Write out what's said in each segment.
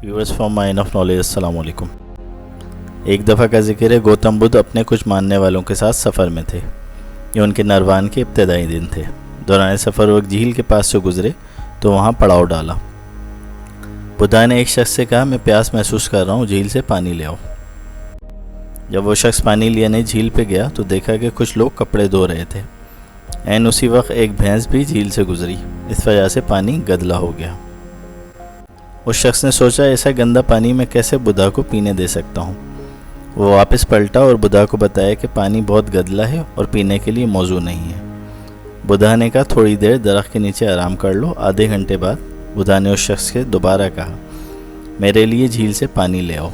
Viewers from mine of knowledge, अस्सलाम वालेकुम। एक दफ़ा का जिक्र है, गौतम बुद्ध अपने कुछ मानने वालों के साथ सफ़र में थे। ये उनके नरवान के इब्तदाई दिन थे। दौरान सफ़र वो एक झील के पास से गुजरे तो वहाँ पड़ाव डाला। बुद्धा ने एक शख्स से कहा, मैं प्यास महसूस कर रहा हूँ, झील से पानी ले आओ। जब वो शख्स पानी लेने झील पे गया तो देखा कि कुछ लोग कपड़े धो रहे थे। ऐन उसी वक्त एक भैंस भी झील से गुजरी। इस वजह से पानी गदला हो गया। उस शख्स ने सोचा, ऐसा गंदा पानी मैं कैसे बुद्धा को पीने दे सकता हूँ। वो वापस पलटा और बुद्धा को बताया कि पानी बहुत गदला है और पीने के लिए मौजू नहीं है। बुद्धा ने कहा, थोड़ी देर दरख्त के नीचे आराम कर लो। आधे घंटे बाद बुद्धा ने उस शख्स से दोबारा कहा, मेरे लिए झील से पानी ले आओ।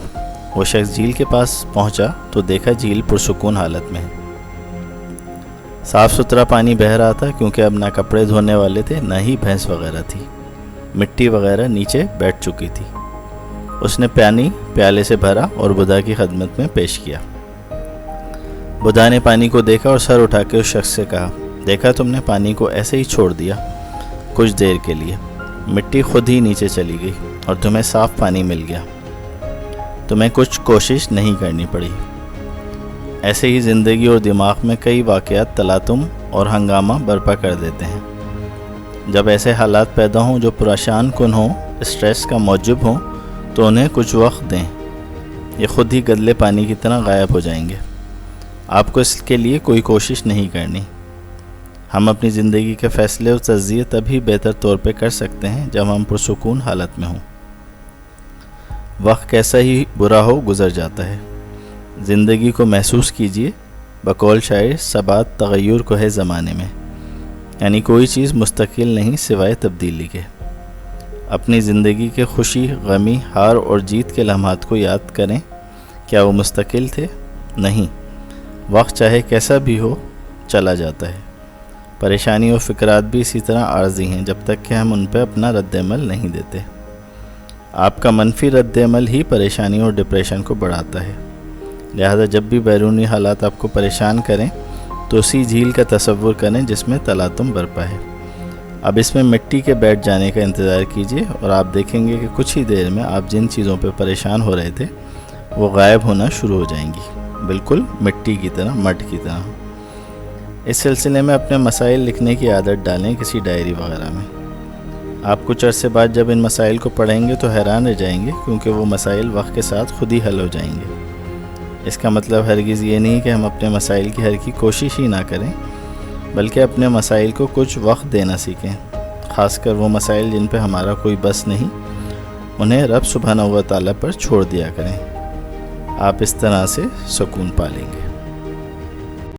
वो शख्स झील के पास पहुंचा तो देखा झील पुरसुकून हालत में है। साफ़ सुथरा पानी बह रहा था, क्योंकि अब ना कपड़े धोने वाले थे, ना ही भैंस वगैरह थी। मिट्टी वगैरह नीचे बैठ चुकी थी। उसने पानी प्याले से भरा और बुद्धा की खिदमत में पेश किया। बुद्धा ने पानी को देखा और सर उठा के उस शख्स से कहा, देखा तुमने पानी को ऐसे ही छोड़ दिया। कुछ देर के लिए मिट्टी खुद ही नीचे चली गई और तुम्हें साफ पानी मिल गया। तुम्हें कुछ कोशिश नहीं करनी पड़ी। ऐसे ही ज़िंदगी और दिमाग में कई वाक़यात तलातुम और हंगामा बर्पा कर देते हैं। जब ऐसे हालात पैदा हों जो परेशान कुन हों, स्ट्रेस का मौजब हों, तो उन्हें कुछ वक्त दें। ये खुद ही गदले पानी की तरह गायब हो जाएंगे। आपको इसके लिए कोई कोशिश नहीं करनी। हम अपनी ज़िंदगी के फ़ैसले और तज़किये तभी बेहतर तौर पे कर सकते हैं जब हम पुरसुकून हालत में हों। वक्त कैसा ही बुरा हो गुज़र जाता है। ज़िंदगी को महसूस कीजिए। बकौल शायर, सबात तग़य्युर को है ज़माने में, यानी कोई चीज़ मुस्तकिल नहीं सिवाय तब्दीली के। अपनी ज़िंदगी के खुशी, गमी, हार और जीत के लम्हात को याद करें। क्या वो मुस्तकिल थे? नहीं। वक्त चाहे कैसा भी हो चला जाता है। परेशानी और फ़िक्रात भी इसी तरह आर्जी हैं जब तक कि हम उन पर अपना रद्द-ए-अमल नहीं देते। आपका मनफी रद्द-ए-अमल ही परेशानी और डिप्रेशन को बढ़ाता है। लिहाजा जब भी बैरूनी हालात आपको परेशान करें तो उसी झील का तसव्वुर करें जिसमें तलातुम बरपा है। अब इसमें मिट्टी के बैठ जाने का इंतज़ार कीजिए और आप देखेंगे कि कुछ ही देर में आप जिन चीज़ों पर परेशान हो रहे थे वो गायब होना शुरू हो जाएंगी, बिल्कुल मिट्टी की तरह, मड की तरह। इस सिलसिले में अपने मसाइल लिखने की आदत डालें किसी डायरी वगैरह में। आप कुछ अरसे बाद जब इन मसाइल को पढ़ेंगे तो हैरान रह जाएंगे, क्योंकि वो मसाइल वक्त के साथ खुद ही हल हो जाएंगे। इसका मतलब हरगिज़ ये नहीं कि हम अपने मसाइल की हल की कोशिश ही ना करें, बल्कि अपने मसाइल को कुछ वक्त देना सीखें। ख़ासकर वो मसाइल जिन पे हमारा कोई बस नहीं, उन्हें रब सुब्हानहू व तआला पर छोड़ दिया करें। आप इस तरह से सुकून पालेंगे।